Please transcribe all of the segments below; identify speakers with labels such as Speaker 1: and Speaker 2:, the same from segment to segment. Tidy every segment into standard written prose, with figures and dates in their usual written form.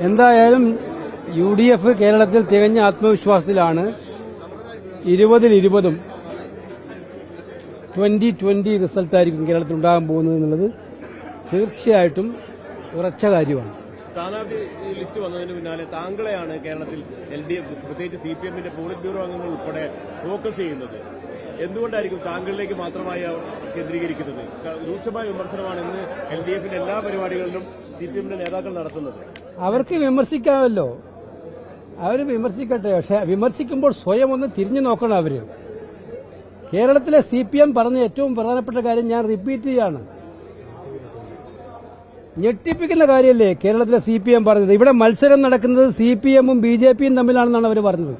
Speaker 1: എന്തായാലും UDF കേരളത്തിൽ തികഞ്ഞ ആത്മവിശ്വാസത്തിലാണ്. 20-20 2020 റിസൾട്ടായിരിക്കും കേരളത്തിൽ ഉണ്ടാകാൻ പോകുന്നത് എന്നുള്ളത് തീർച്ചയായിട്ടും ഉറച്ച കാര്യമാണ്.
Speaker 2: സ്ഥാനാർത്ഥി ലിസ്റ്റ് വന്നതിന് പിന്നാലെ താങ്കളെയാണ് കേരളത്തിൽ LDF പ്രത്യേകിച്ച് CPM-ന്റെ പോളിറ്റ് ബ്യൂറോ അംഗങ്ങൾ ഉൾപ്പെടെ ഫോക്കസ് ചെയ്യുന്നത്. എന്തുകൊണ്ടായിരിക്കും താങ്കളിലേക്ക് മാത്രമായി കേന്ദ്രീകരിക്കുന്നത്? രൂക്ഷമായ വിമർശനമാണ് ഇന്ന് LDF-ന്റെ എല്ലാ പരിപാടികളിലും CPM-ന്റെ നേതാക്കൾ നടത്തുന്നത്.
Speaker 1: അവർക്ക് വിമർശിക്കാമല്ലോ, അവർ വിമർശിക്കട്ടെ. പക്ഷെ വിമർശിക്കുമ്പോൾ സ്വയം ഒന്ന് തിരിഞ്ഞു നോക്കണം. അവര് കേരളത്തിലെ CPM പറഞ്ഞ ഏറ്റവും പ്രധാനപ്പെട്ട കാര്യം ഞാൻ റിപ്പീറ്റ് ചെയ്യാണ്. ഞെട്ടിപ്പിക്കുന്ന കാര്യമല്ലേ കേരളത്തിലെ CPM പറഞ്ഞത്? ഇവിടെ മത്സരം നടക്കുന്നത് CPM-ഉം BJP-യും തമ്മിലാണെന്നാണ് അവർ പറഞ്ഞത്.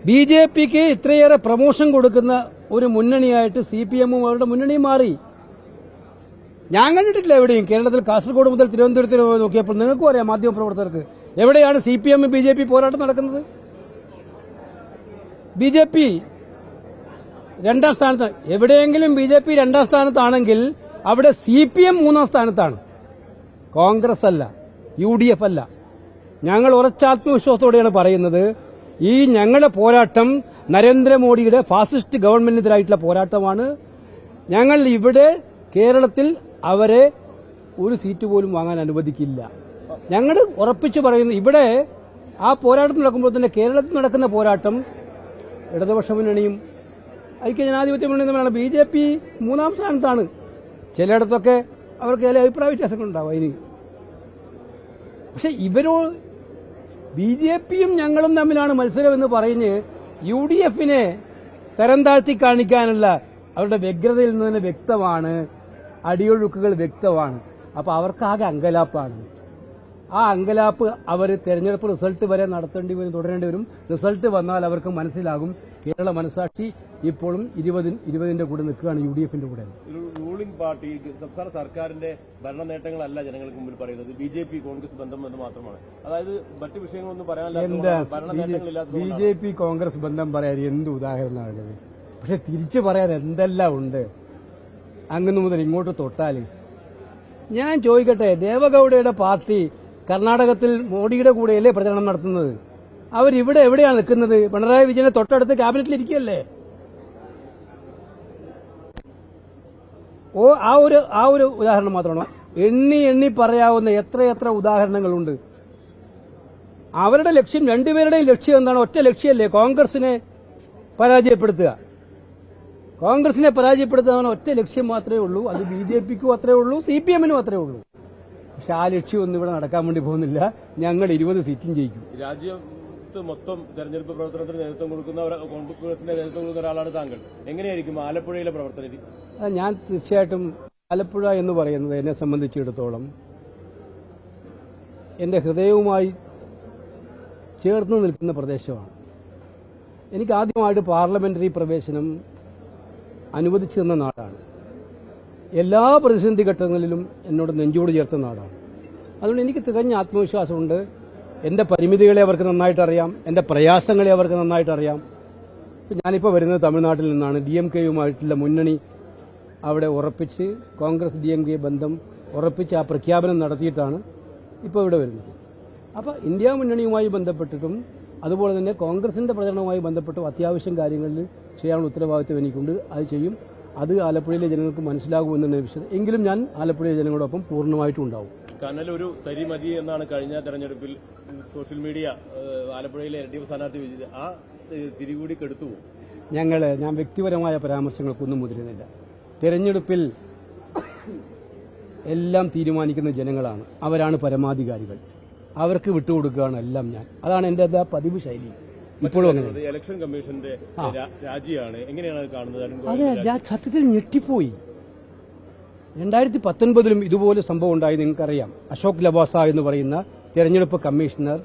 Speaker 1: BJP-ക്ക് ഇത്രയേറെ പ്രമോഷൻ കൊടുക്കുന്ന ഒരു മുന്നണിയായിട്ട് CPM-ഉം അവരുടെ മുന്നണിയും മാറി. ഞാൻ കണ്ടിട്ടില്ല എവിടെയും. കേരളത്തിൽ കാസർഗോഡ് മുതൽ തിരുവനന്തപുരത്ത് നോക്കിയപ്പോൾ നിങ്ങൾക്കും അറിയാം, മാധ്യമപ്രവർത്തകർക്ക്, എവിടെയാണ് CPM BJP പോരാട്ടം നടക്കുന്നത്? BJP രണ്ടാം സ്ഥാനത്ത്. എവിടെയെങ്കിലും BJP രണ്ടാം സ്ഥാനത്താണെങ്കിൽ അവിടെ CPM മൂന്നാം സ്ഥാനത്താണ്. കോൺഗ്രസ് അല്ല, UDF അല്ല. ഞങ്ങൾ ഉറച്ച ആത്മവിശ്വാസത്തോടെയാണ് പറയുന്നത്. ഈ ഞങ്ങളുടെ പോരാട്ടം നരേന്ദ്രമോദിയുടെ ഫാസിസ്റ്റ് ഗവൺമെന്റിനെതിരായിട്ടുള്ള പോരാട്ടമാണ്. ഞങ്ങൾ ഇവിടെ കേരളത്തിൽ അവരെ ഒരു സീറ്റ് പോലും വാങ്ങാൻ അനുവദിക്കില്ല. ഞങ്ങൾ ഉറപ്പിച്ചു പറയുന്നു. ഇവിടെ ആ പോരാട്ടം നടക്കുമ്പോൾ തന്നെ കേരളത്തിൽ നടക്കുന്ന പോരാട്ടം ഇടതുപക്ഷ മുന്നണിയും ഐക്യജനാധിപത്യ മുന്നണിയും തമ്മിലാണ്. BJP മൂന്നാം സ്ഥാനത്താണ്. ചിലയിടത്തൊക്കെ അവർക്ക് ചില അഭിപ്രായ വ്യത്യാസങ്ങളുണ്ടാവും ഇനി. പക്ഷെ BJP-യും ഞങ്ങളും തമ്മിലാണ് മത്സരം എന്ന് പറഞ്ഞ് UDF-നെ തരം താഴ്ത്തി കാണിക്കാനുള്ള അവരുടെ വ്യഗ്രതയിൽ നിന്ന് തന്നെ വ്യക്തമാണ്, അടിയൊഴുക്കുകൾ വ്യക്തമാണ്. അപ്പൊ അവർക്കാകെ അങ്കലാപ്പാണ്. ആ അങ്കലാപ്പ് അവർ തെരഞ്ഞെടുപ്പ് റിസൾട്ട് വരെ നടത്തേണ്ടി വരും, തുടരേണ്ടി വരും. റിസൾട്ട് വന്നാൽ അവർക്ക് മനസ്സിലാകും കേരള മനസാക്ഷി ഇപ്പോഴും 20-20 കൂടെ നിൽക്കുകയാണ്, UDF-ന്റെ കൂടെ.
Speaker 2: റൂളിംഗ് പാർട്ടി സംസ്ഥാന സർക്കാരിന്റെ ഭരണ നേട്ടങ്ങളല്ല ജനങ്ങൾക്ക് മുമ്പിൽ പറയുന്നത്, BJP കോൺഗ്രസ് ബന്ധം എന്ന് മാത്രമാണ്. അതായത് മറ്റു വിഷയങ്ങളൊന്നും പറയാനില്ല.
Speaker 1: BJP കോൺഗ്രസ് ബന്ധം പറയാൻ എന്ത് ഉദാഹരണമാണ്? പക്ഷെ തിരിച്ചു പറയാൻ എന്തെല്ലാം ഉണ്ട്. അങ്ങ് മുതൽ ഇങ്ങോട്ട് തൊട്ടാല് ഞാൻ ചോദിക്കട്ടെ, ദേവഗൌഡയുടെ പാർട്ടി കർണാടകത്തിൽ മോഡിയുടെ കൂടെയല്ലേ പ്രചരണം നടത്തുന്നത്? അവരിവിടെ എവിടെയാണ് നിൽക്കുന്നത്? പിണറായി വിജയനെ തൊട്ടടുത്ത് ക്യാബിനറ്റിൽ ഇരിക്കുകയല്ലേ? ആ ഒരു ഉദാഹരണം മാത്രമാണോ? എണ്ണി പറയാവുന്ന എത്രയെത്ര ഉദാഹരണങ്ങളുണ്ട്. അവരുടെ ലക്ഷ്യം, രണ്ടുപേരുടെയും ലക്ഷ്യം എന്താണ്? ഒറ്റ ലക്ഷ്യമല്ലേ? കോൺഗ്രസിനെ പരാജയപ്പെടുത്തുക. കോൺഗ്രസിനെ പരാജയപ്പെടുത്താൻ ഒറ്റ ലക്ഷ്യം മാത്രമേ ഉള്ളൂ. അത് BJP-ക്കും അത്രേ ഉള്ളൂ, CPM-നും അത്രേ ഉള്ളൂ. പക്ഷെ ആ ലക്ഷ്യമൊന്നും ഇവിടെ നടക്കാൻ വേണ്ടി പോകുന്നില്ല. ഞങ്ങൾ 20 സീറ്റും ജയിക്കും.
Speaker 2: രാജ്യത്ത് മൊത്തം തെരഞ്ഞെടുപ്പ് പ്രവർത്തനത്തിന് നേതൃത്വം കൊടുക്കുന്ന കോൺഗ്രസിന്റെ നേതൃത്വം കൊടുക്കുന്ന ഒരാളാണ് താങ്കൾ. എങ്ങനെയായിരിക്കും ആലപ്പുഴയിലെ പ്രവർത്തനം?
Speaker 1: ഞാൻ തീർച്ചയായിട്ടും ആലപ്പുഴ എന്ന് പറയുന്നത് എന്നെ സംബന്ധിച്ചിടത്തോളം എന്റെ ഹൃദയവുമായി ചേർന്ന് നിൽക്കുന്ന പ്രദേശമാണ്. എനിക്ക് ആദ്യമായിട്ട് പാർലമെന്ററി പ്രവേശനം അനുവദിച്ചു തന്ന നാടാണ്. എല്ലാ പ്രതിസന്ധി ഘട്ടങ്ങളിലും എന്നോട് നെഞ്ചോട് ചേർത്ത നാടാണ്. അതുകൊണ്ട് എനിക്ക് തികഞ്ഞ ആത്മവിശ്വാസമുണ്ട്. എന്റെ പരിമിതികളെ അവർക്ക് നന്നായിട്ട് അറിയാം, എന്റെ പ്രയാസങ്ങളെ അവർക്ക് നന്നായിട്ട് അറിയാം. ഞാനിപ്പോൾ വരുന്നത് തമിഴ്നാട്ടിൽ നിന്നാണ്. DMK-യുമായിട്ടുള്ള മുന്നണി അവിടെ ഉറപ്പിച്ച്, കോൺഗ്രസ് DMK ബന്ധം ഉറപ്പിച്ച് ആ പ്രഖ്യാപനം നടത്തിയിട്ടാണ് ഇപ്പോൾ ഇവിടെ വരുന്നത്. അപ്പോൾ ഇന്ത്യ മുന്നണിയുമായി ബന്ധപ്പെട്ടിട്ടും അതുപോലെ തന്നെ കോൺഗ്രസിന്റെ പ്രചരണവുമായി ബന്ധപ്പെട്ടും അത്യാവശ്യം കാര്യങ്ങളിൽ ചെയ്യാനുള്ള ഉത്തരവാദിത്വം എനിക്കുണ്ട്. അത് ചെയ്യും. അത് ആലപ്പുഴയിലെ ജനങ്ങൾക്ക് മനസ്സിലാകുമെന്നാണ് വിശ്വാസം. എങ്കിലും ഞാൻ ആലപ്പുഴയിലെ ജനങ്ങളോടൊപ്പം പൂർണ്ണമായിട്ടും ഉണ്ടാവും.
Speaker 2: കനലൊരു തരി മതി എന്നാണ് കഴിഞ്ഞ തെരഞ്ഞെടുപ്പിൽ സോഷ്യൽ മീഡിയ ആലപ്പുഴയിലെ LDF സ്ഥാനാർത്ഥി വിജയിച്ചത്. ആ തിരികൂടി കെടുത്തു.
Speaker 1: ഞാൻ വ്യക്തിപരമായ പരാമർശങ്ങൾക്കൊന്നും മുതിരുന്നില്ല. തെരഞ്ഞെടുപ്പിൽ എല്ലാം തീരുമാനിക്കുന്ന ജനങ്ങളാണ്. അവരാണ് പരമാധികാരികൾ. അവർക്ക് വിട്ടുകൊടുക്കുകയാണ് എല്ലാം ഞാൻ. അതാണ് എന്റെ പതിവ് ശൈലി. ഇപ്പോഴും അങ്ങനെ.
Speaker 2: ഇലക്ഷൻ കമ്മീഷന്റെ രാജിയാണ്, എങ്ങനെയാണ് കാണുന്നത്?
Speaker 1: അതെ, ഞാൻ സത്യത്തിൽ ഞെട്ടിപ്പോയി. 2019 ഇതുപോലെ സംഭവം ഉണ്ടായി. നിങ്ങൾക്കറിയാം, അശോക് ലവാസ എന്ന് പറയുന്ന തെരഞ്ഞെടുപ്പ് കമ്മീഷണർ,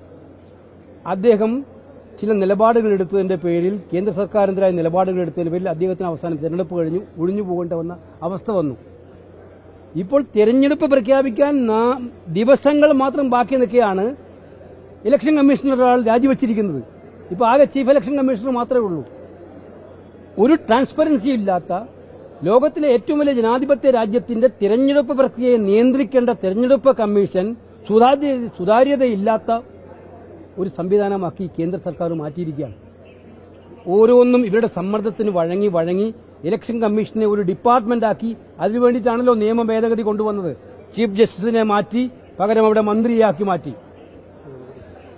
Speaker 1: അദ്ദേഹം ചില നിലപാടുകൾ എടുത്തതിന്റെ പേരിൽ, കേന്ദ്ര സർക്കാരിനെതിരായ നിലപാടുകൾ എടുത്തതിന്റെ പേരിൽ അദ്ദേഹത്തിന് അവസാനം തെരഞ്ഞെടുപ്പ് കഴിഞ്ഞു ഒഴിഞ്ഞു പോകേണ്ട വന്ന അവസ്ഥ വന്നു. ഇപ്പോൾ തെരഞ്ഞെടുപ്പ് പ്രഖ്യാപിക്കാൻ ദിവസങ്ങൾ മാത്രം ബാക്കി നിൽക്കുകയാണ്. ഇലക്ഷൻ കമ്മീഷണർ ഒരാൾ രാജിവെച്ചിരിക്കുന്നത്. ഇപ്പോൾ ആകെ ചീഫ് ഇലക്ഷൻ കമ്മീഷണർ മാത്രമേ ഉള്ളൂ. ഒരു ട്രാൻസ്പെറൻസി ഇല്ലാത്ത, ലോകത്തിലെ ഏറ്റവും വലിയ ജനാധിപത്യ രാജ്യത്തിന്റെ തിരഞ്ഞെടുപ്പ് പ്രക്രിയയെ നിയന്ത്രിക്കേണ്ട തെരഞ്ഞെടുപ്പ് കമ്മീഷൻ സുതാര്യതയില്ലാത്ത ഒരു സംവിധാനമാക്കി കേന്ദ്ര സർക്കാർ മാറ്റിയിരിക്കുകയാണ്. ഓരോന്നും ഇവരുടെ സമ്മർദ്ദത്തിന് വഴങ്ങി ഇലക്ഷൻ കമ്മീഷനെ ഒരു ഡിപ്പാർട്ട്മെന്റാക്കി അതിനു വേണ്ടിയിട്ടാണല്ലോ നിയമ ഭേദഗതി കൊണ്ടുവന്നത്. ചീഫ് ജസ്റ്റിസിനെ മാറ്റി പകരം അവിടെ മന്ത്രിയാക്കി മാറ്റി.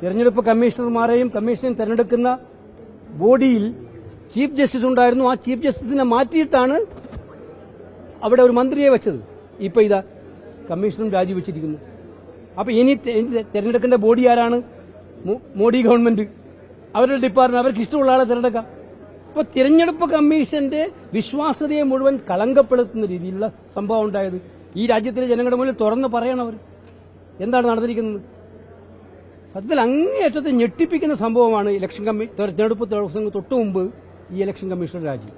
Speaker 1: തെരഞ്ഞെടുപ്പ് കമ്മീഷണർമാരെയും കമ്മീഷനെയും തെരഞ്ഞെടുക്കുന്ന ബോഡിയിൽ ചീഫ് ജസ്റ്റിസ് ഉണ്ടായിരുന്നു. ആ ചീഫ് ജസ്റ്റിസിനെ മാറ്റിയിട്ടാണ് അവിടെ ഒരു മന്ത്രിയെ വെച്ചത്. ഇപ്പൊ ഇതാ കമ്മീഷനും രാജിവെച്ചിരിക്കുന്നു. അപ്പൊ ഇനി തെരഞ്ഞെടുക്കേണ്ട ബോഡി ആരാണ്? മോഡി ഗവൺമെന്റ്. അവരുടെ ഡിപ്പാർട്ട്മെന്റ് അവർക്ക് ഇഷ്ടമുള്ള ആളെ തെരഞ്ഞെടുക്കാം. ഇപ്പൊ തിരഞ്ഞെടുപ്പ് കമ്മീഷന്റെ വിശ്വാസ്യതയെ മുഴുവൻ കളങ്കപ്പെടുത്തുന്ന രീതിയിലുള്ള സംഭവം ഉണ്ടായത്. ഈ രാജ്യത്തിലെ ജനങ്ങളുടെ മുന്നിൽ തുറന്ന് പറയണവർ എന്താണ് നടന്നിരിക്കുന്നത്. സത്യത്തിൽ അങ്ങേയറ്റത്തെ ഞെട്ടിപ്പിക്കുന്ന സംഭവമാണ് തെരഞ്ഞെടുപ്പ് ദിവസങ്ങൾക്ക് തൊട്ടു മുമ്പ് ഈ ഇലക്ഷൻ കമ്മീഷണർ രാജി.